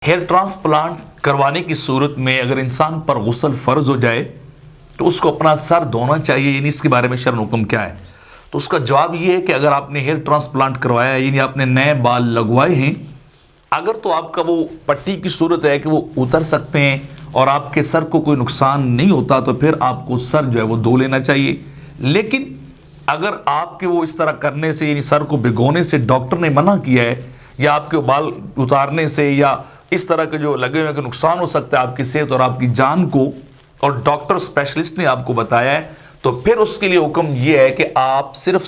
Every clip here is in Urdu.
ہیئر ٹرانسپلانٹ کروانے کی صورت میں اگر انسان پر غسل فرض ہو جائے تو اس کو اپنا سر دھونا چاہیے، یعنی اس کے بارے میں شرع حکم کیا ہے؟ تو اس کا جواب یہ ہے کہ اگر آپ نے ہیئر ٹرانسپلانٹ کروایا ہے، یعنی آپ نے نئے بال لگوائے ہیں، اگر تو آپ کا وہ پٹی کی صورت ہے کہ وہ اتر سکتے ہیں اور آپ کے سر کو کوئی نقصان نہیں ہوتا تو پھر آپ کو سر جو ہے وہ دھو لینا چاہیے۔ لیکن اگر آپ کے وہ اس طرح کرنے سے، یعنی سر کو بھگونے سے ڈاکٹر نے منع کیا ہے، یا آپ کے بال اتارنے سے یا اس طرح کے جو لگے ہوئے کہ نقصان ہو سکتا ہے آپ کی صحت اور آپ کی جان کو، اور ڈاکٹر اسپیشلسٹ نے آپ کو بتایا ہے، تو پھر اس کے لیے حکم یہ ہے کہ آپ صرف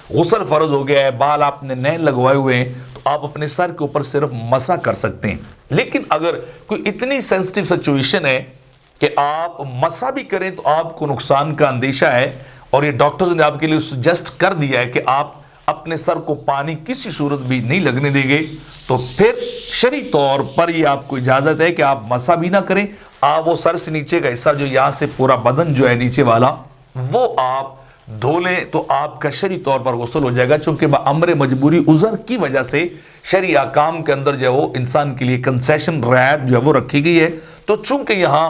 غسل فرض ہو گیا ہے، بال آپ نے نئے لگوائے ہوئے ہیں، تو آپ اپنے سر کے اوپر صرف مسح کر سکتے ہیں۔ لیکن اگر کوئی اتنی سینسٹیو سچویشن ہے کہ آپ مسح بھی کریں تو آپ کو نقصان کا اندیشہ ہے، اور یہ ڈاکٹرز نے آپ کے لیے سجیسٹ کر دیا ہے کہ آپ اپنے سر کو پانی کسی صورت بھی نہیں لگنے دیں گے، تو پھر شرعی طور پر یہ آپ کو اجازت ہے کہ آپ مسح بھی نہ کریں، آپ وہ سر سے نیچے کا حصہ جو یہاں سے پورا بدن جو ہے نیچے والا وہ آپ دھو لیں، تو آپ کا شرعی طور پر غسل ہو جائے گا، چونکہ بامر مجبوری عذر کی وجہ سے شرعی احکام کے اندر جو ہے وہ انسان کے لیے کنسیشن رعایت جو ہے وہ رکھی گئی ہے۔ تو چونکہ یہاں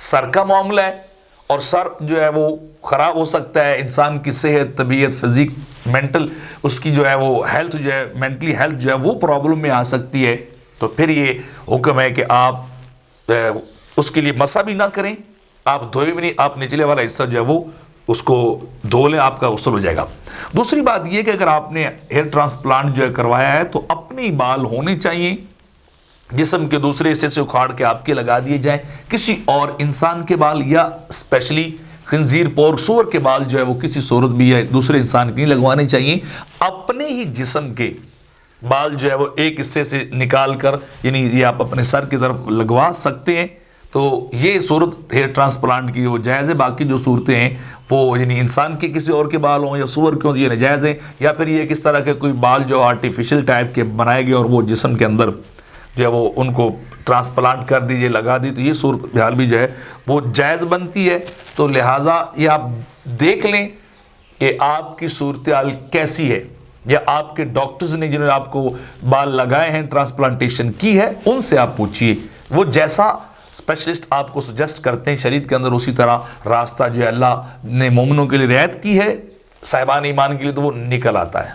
سر کا معاملہ ہے اور سر جو ہے وہ خراب ہو سکتا ہے، انسان کی صحت، طبیعت، فزیک، مینٹل، اس کی جو ہے وہ ہیلتھ جو ہے، مینٹلی ہیلتھ جو ہے وہ پرابلم میں آ سکتی ہے، تو پھر یہ حکم ہے کہ آپ اس کے لیے مسح بھی نہ کریں، آپ دھوئے بھی نہیں، آپ نچلے والا حصہ جو ہے وہ اس کو دھو لیں، آپ کا غسل ہو جائے گا۔ دوسری بات یہ کہ اگر آپ نے ہیئر ٹرانسپلانٹ جو ہے کروایا ہے تو اپنے بال ہونے چاہیے، جسم کے دوسرے حصے سے اکھاڑ کے آپ کے لگا دیے جائیں، کسی اور انسان کے بال یا اسپیشلی خنزیر، پورک، سور کے بال جو ہے وہ کسی صورت بھی ہے دوسرے انسان کے نہیں لگوانے چاہیے۔ اپنے ہی جسم کے بال جو ہے وہ ایک حصے سے نکال کر، یعنی یہ آپ اپنے سر کی طرف لگوا سکتے ہیں، تو یہ صورت ہیئر ٹرانسپلانٹ کی وہ جائز ہے۔ باقی جو صورتیں ہیں وہ یعنی انسان کے کسی اور کے بال ہوں یا سور کے ہوں یہ ناجائز ہیں، یا پھر یہ کس طرح کے کوئی بال جو آرٹیفیشل ٹائپ کے بنائے گئے اور وہ جسم کے اندر جو ہے وہ ان کو ٹرانسپلانٹ کر دیجئے، لگا دی، تو یہ صورتحال بھی جو ہے وہ جائز بنتی ہے۔ تو لہٰذا یہ آپ دیکھ لیں کہ آپ کی صورتحال کیسی ہے، یا آپ کے ڈاکٹرز نے جنہوں نے آپ کو بال لگائے ہیں، ٹرانسپلانٹیشن کی ہے، ان سے آپ پوچھیے، وہ جیسا اسپیشلسٹ آپ کو سجیسٹ کرتے ہیں شریعت کے اندر اسی طرح راستہ جو ہے اللہ نے مومنوں کے لیے رعایت کی ہے، صاحبان ایمان کے لیے تو وہ نکل آتا ہے۔